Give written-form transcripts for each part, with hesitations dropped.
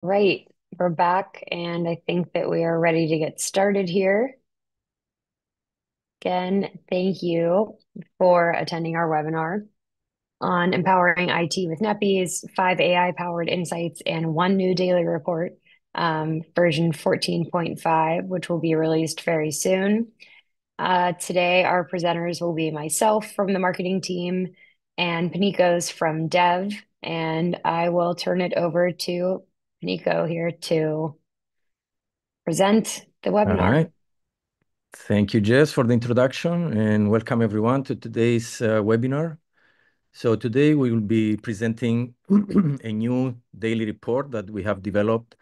Right, we're back, and I think that we are ready to get started here. Again, thank you for attending our webinar on empowering IT with NetBeez, 5 AI-powered insights, and one new daily report, version 14.5, which will be released very soon. Today, our presenters will be myself from the marketing team and Panikos from Dev, and I will turn it over to Paniko here to present the All webinar. right. Thank you, Jess, for the introduction, and welcome everyone to today's webinar. So today we will be presenting a new daily report that we have developed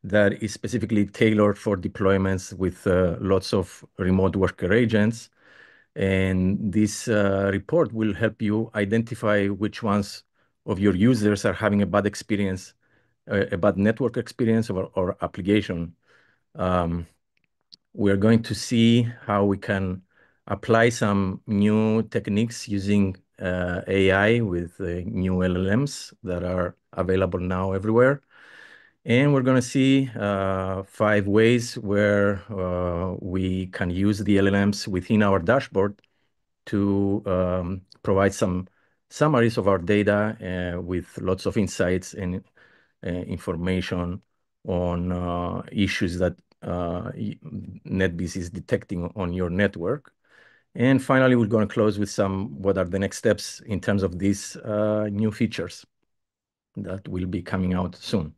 that is specifically tailored for deployments with lots of remote worker agents. And this report will help you identify which ones of your users are having a bad experience, a bad network experience or application. Um, we're going to see how we can apply some new techniques using AI with new LLMs that are available now everywhere. And we're going to see 5 ways where we can use the LLMs within our dashboard to provide some summaries of our data with lots of insights and information on issues that NetBeez is detecting on your network. And finally, we're going to close with what are the next steps in terms of these new features that will be coming out soon.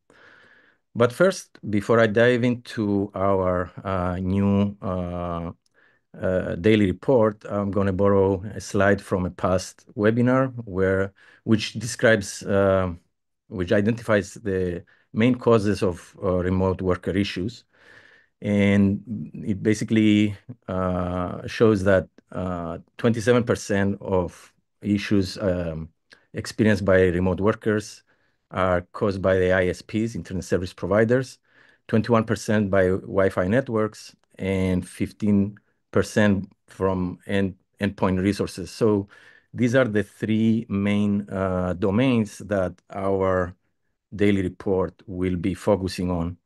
But first, before I dive into our new daily report, I'm going to borrow a slide from a past webinar which describes, which identifies the main causes of remote worker issues. And it basically shows that 27% of issues experienced by remote workers are caused by the ISPs, internet service providers, 21% by Wi-Fi networks, and 15% from endpoint resources. So these are the three main domains that our daily report will be focusing on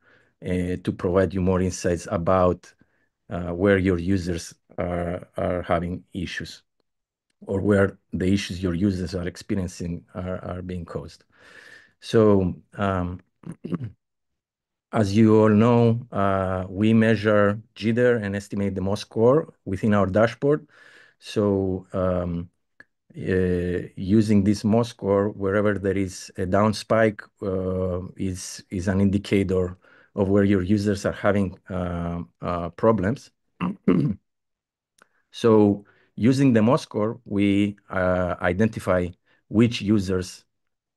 to provide you more insights about where your users are having issues or where the issues your users are experiencing are being caused. So as you all know, we measure jitter and estimate the MOS score within our dashboard. So using this MOS score, wherever there is a down spike, is an indicator of where your users are having problems. So using the MOS score, we identify which users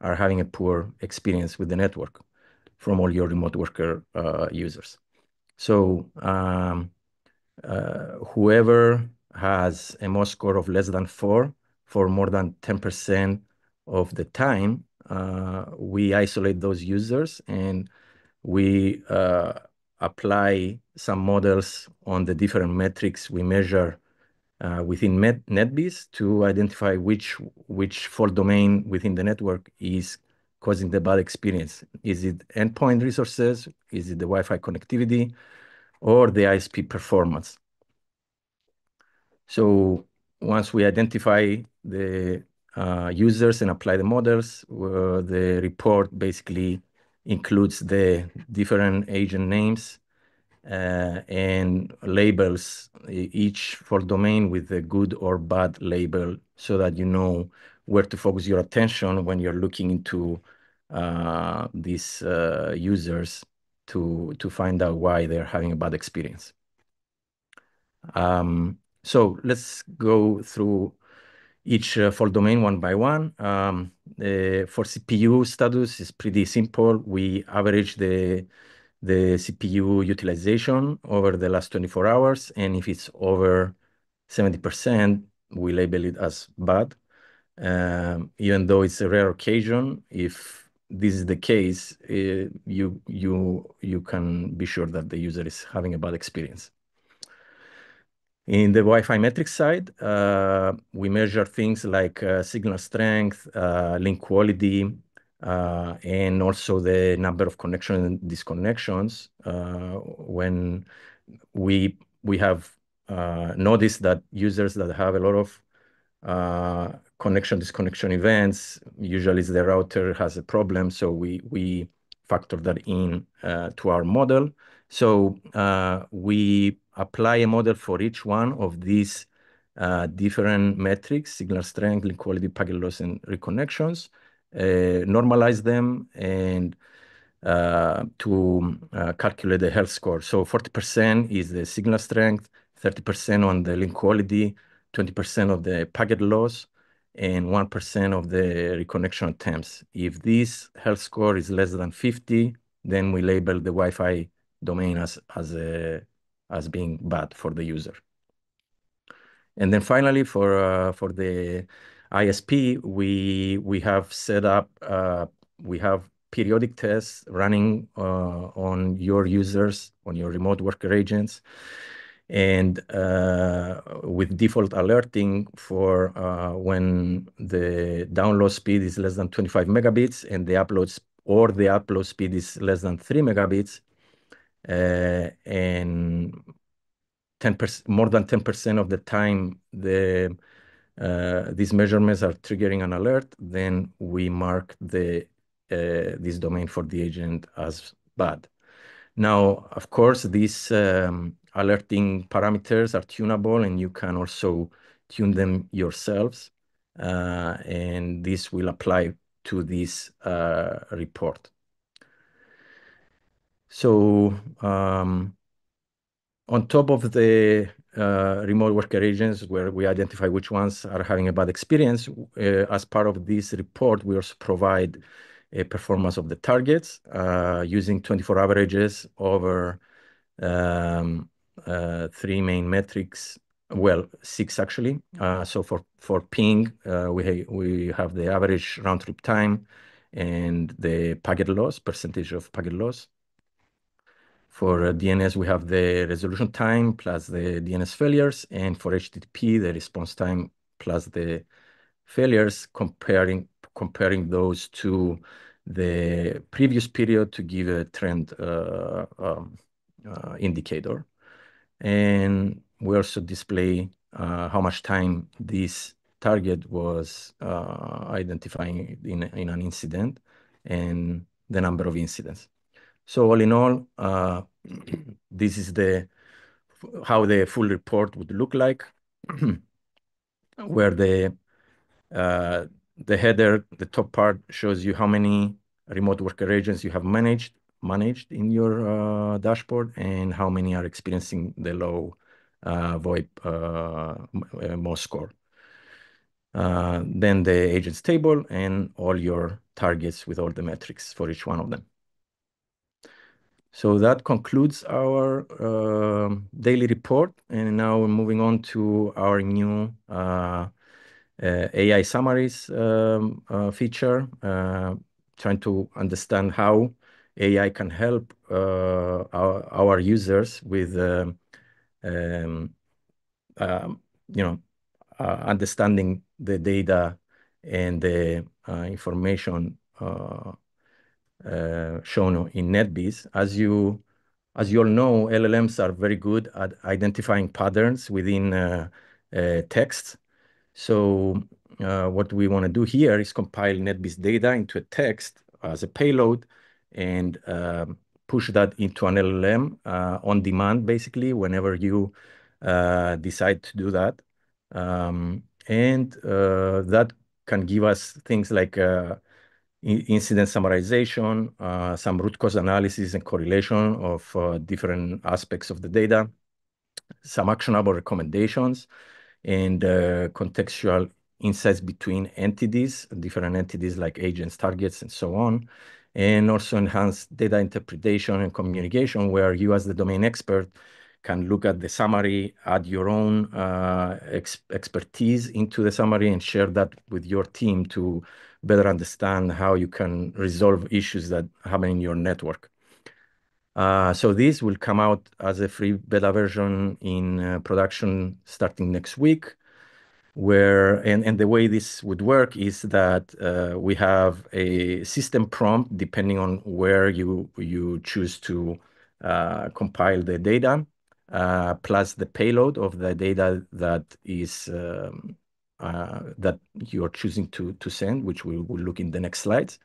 are having a poor experience with the network from all your remote worker users. So whoever has a MOS score of less than 4 for more than 10% of the time, we isolate those users and we apply some models on the different metrics we measure within NetBeez to identify which fault domain within the network is causing the bad experience. Is it endpoint resources? Is it the Wi-Fi connectivity? Or the ISP performance? So once we identify the users and apply the models, the report basically includes the different agent names and labels each for domain with a good or bad label so that you know where to focus your attention when you're looking into these users to find out why they're having a bad experience. So let's go through each fault domain one by one. For CPU status is pretty simple. We average the CPU utilization over the last 24 hours, and if it's over 70%, we label it as bad. Even though it's a rare occasion, if this is the case, you can be sure that the user is having a bad experience. In the Wi-Fi metrics side, we measure things like signal strength, link quality, and also the number of connections and disconnections. When we have noticed that users that have a lot of connection disconnection events, usually the router has a problem, so we factor that in to our model. So we apply a model for each one of these different metrics: signal strength, link quality, packet loss, and reconnections, normalize them, and to calculate the health score. So 40% is the signal strength, 30% on the link quality, 20% of the packet loss, and 1% of the reconnection attempts. If this health score is less than 50, then we label the Wi-Fi domain as being bad for the user. And then finally, for the ISP, we have set up we have periodic tests running on your users, on your remote worker agents, and with default alerting for when the download speed is less than 25 megabits and the upload speed is less than 3 megabits, and 10%, more than 10% of the time these measurements are triggering an alert, then we mark this domain for the agent as bad. Now, of course, these alerting parameters are tunable, and you can also tune them yourselves, and this will apply to this report. So on top of the remote worker agents, where we identify which ones are having a bad experience, as part of this report, we also provide a performance of the targets using 24 averages over three main metrics. Well, six actually. So for ping, we have the average round trip time and the packet loss, percentage of packet loss. For DNS, we have the resolution time plus the DNS failures, and for HTTP, the response time plus the failures, comparing those to the previous period to give a trend indicator. And we also display how much time this target was identifying in an incident and the number of incidents. So all in all, this is how the full report would look like, where the header, the top part, shows you how many remote worker agents you have managed in your dashboard, and how many are experiencing the low VoIP MOS score. Then the agents table and all your targets with all the metrics for each one of them. So that concludes our daily report. And now we're moving on to our new AI summaries feature, trying to understand how AI can help our users with understanding the data and the information shown in NetBeez. As you all know, LLMs are very good at identifying patterns within text. So what we want to do here is compile NetBeez data into a text as a payload and push that into an LLM on demand, basically, whenever you decide to do that. And that can give us things like incident summarization, some root cause analysis and correlation of different aspects of the data, some actionable recommendations, and contextual insights between entities, different entities like agents, targets, and so on. And also enhanced data interpretation and communication, where you as the domain expert can look at the summary, add your own expertise into the summary, and share that with your team to better understand how you can resolve issues that happen in your network. So this will come out as a free beta version in production starting next week. and the way this would work is that we have a system prompt depending on where you choose to compile the data, plus the payload of the data that is that you're choosing to send, which we will look in the next slides,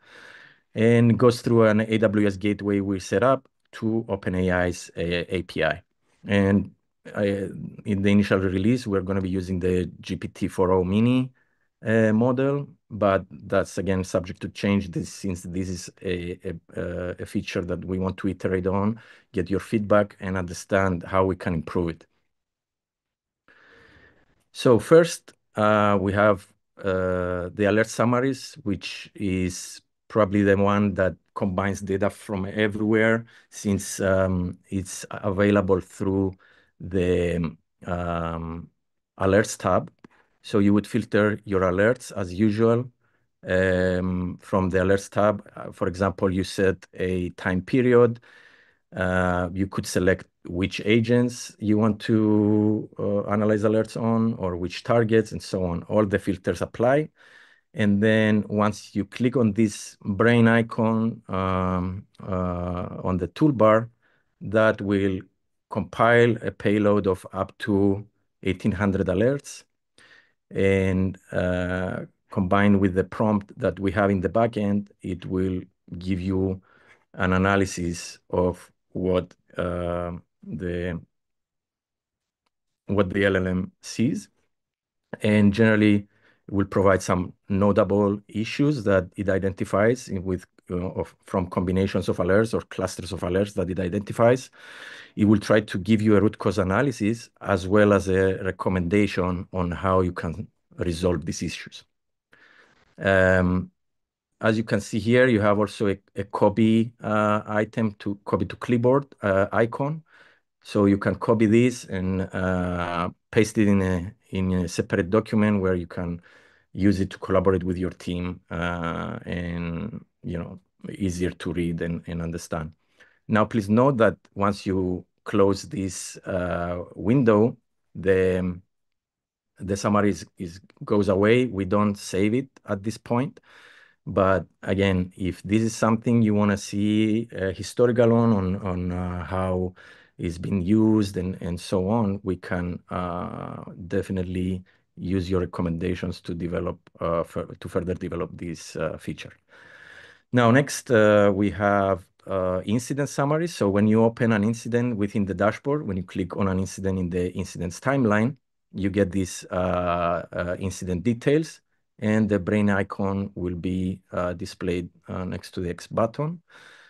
and goes through an AWS gateway we set up to OpenAI's API. And in the initial release, we're going to be using the GPT-4o mini model, but that's again subject to change since this is a feature that we want to iterate on, get your feedback, and understand how we can improve it. So first, we have the alert summaries, which is probably the one that combines data from everywhere, since it's available through the alerts tab. So you would filter your alerts as usual from the alerts tab. For example, you set a time period. You could select which agents you want to analyze alerts on, or which targets, and so on. All the filters apply. And then once you click on this brain icon on the toolbar, that will compile a payload of up to 1,800 alerts. And combined with the prompt that we have in the backend, it will give you an analysis of what the LLM sees, and generally will provide some notable issues that it identifies from combinations of alerts or clusters of alerts that it identifies. It will try to give you a root cause analysis as well as a recommendation on how you can resolve these issues. As you can see here, you have also a copy item to copy to clipboard icon. So you can copy this and paste it in a separate document where you can use it to collaborate with your team and easier to read and understand. Now, please note that once you close this window, the summary goes away. We don't save it at this point. But again, if this is something you want to see historical on how it's been used and so on, we can definitely use your recommendations to develop to further develop this feature. Now, next we have incident summaries. So when you open an incident within the dashboard, when you click on an incident in the incidents timeline, you get these incident details, and the brain icon will be displayed next to the X button.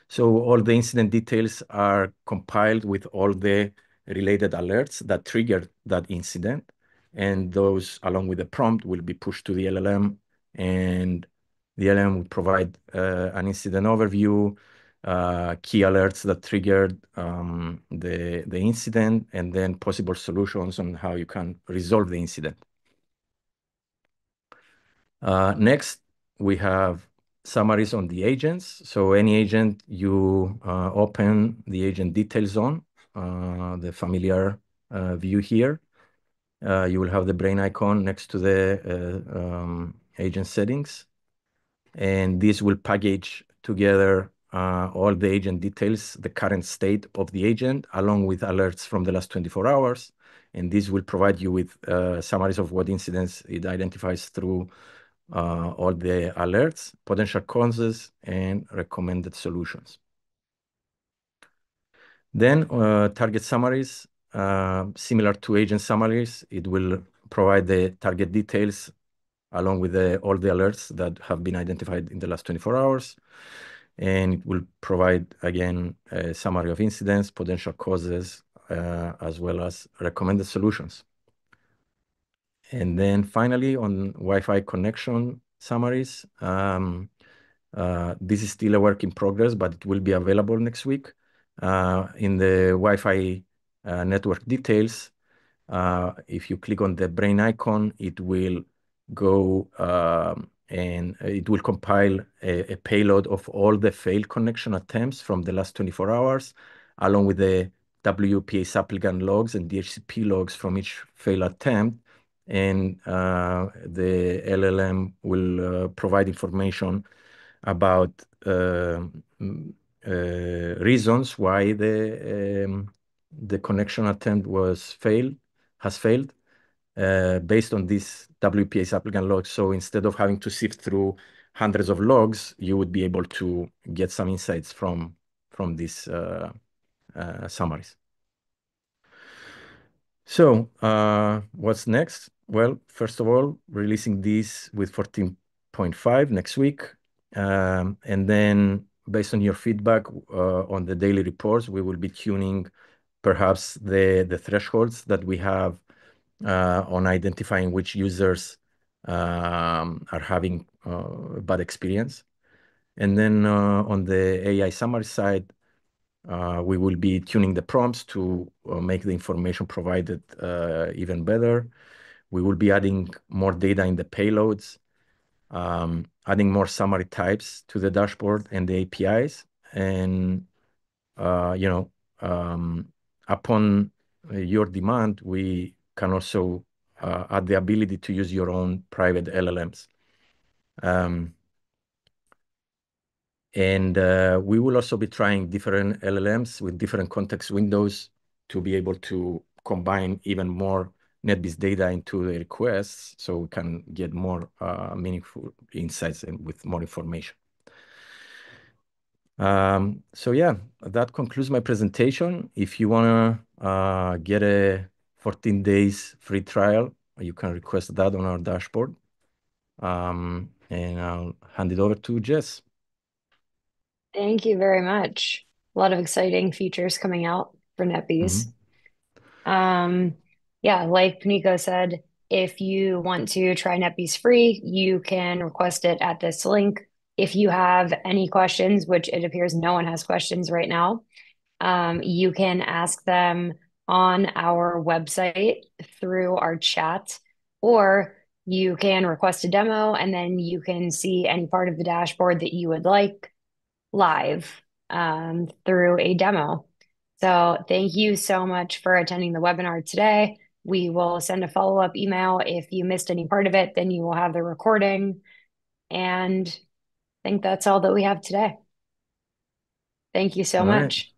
So all the incident details are compiled with all the related alerts that triggered that incident, and those, along with the prompt, will be pushed to the LLM, and the LLM will provide an incident overview, key alerts that triggered the incident, and then possible solutions on how you can resolve the incident. Next, we have summaries on the agents. So any agent you open the agent details on, the familiar view here, you will have the brain icon next to the agent settings. And this will package together all the agent details, the current state of the agent, along with alerts from the last 24 hours. And this will provide you with summaries of what incidents it identifies through all the alerts, potential causes, and recommended solutions. Then target summaries, similar to agent summaries, it will provide the target details along with all the alerts that have been identified in the last 24 hours. And it will provide, again, a summary of incidents, potential causes, as well as recommended solutions. And then finally, on Wi-Fi connection summaries, this is still a work in progress, but it will be available next week. In the Wi-Fi network details, if you click on the brain icon, it will go and it will compile a payload of all the failed connection attempts from the last 24 hours, along with the WPA supplicant logs and DHCP logs from each failed attempt, and the LLM will provide information about reasons why the connection attempt has failed, based on these WPS applicant logs. So instead of having to sift through hundreds of logs, you would be able to get some insights from these summaries. So what's next? Well, first of all, releasing these with 14.5 next week. And then based on your feedback on the daily reports, we will be tuning perhaps the thresholds that we have on identifying which users are having a bad experience. And then on the AI summary side, we will be tuning the prompts to make the information provided even better. We will be adding more data in the payloads, adding more summary types to the dashboard and the APIs. And, upon your demand, we can also add the ability to use your own private LLMs. And we will also be trying different LLMs with different context windows to be able to combine even more NetBeez data into the requests so we can get more meaningful insights and with more information. So yeah, that concludes my presentation. If you want to get a 14 days free trial, you can request that on our dashboard. And I'll hand it over to Jess. Thank you very much. A lot of exciting features coming out for NetBeez. Mhm. Um, yeah, like Nico said, if you want to try NetBeez free, you can request it at this link. If you have any questions, which it appears no one has questions right now, you can ask them on our website through our chat, or you can request a demo and then you can see any part of the dashboard that you would like live through a demo. So thank you so much for attending the webinar today. We will send a follow-up email. If you missed any part of it, then you will have the recording. And I think that's all that we have today. Thank you so All right. much.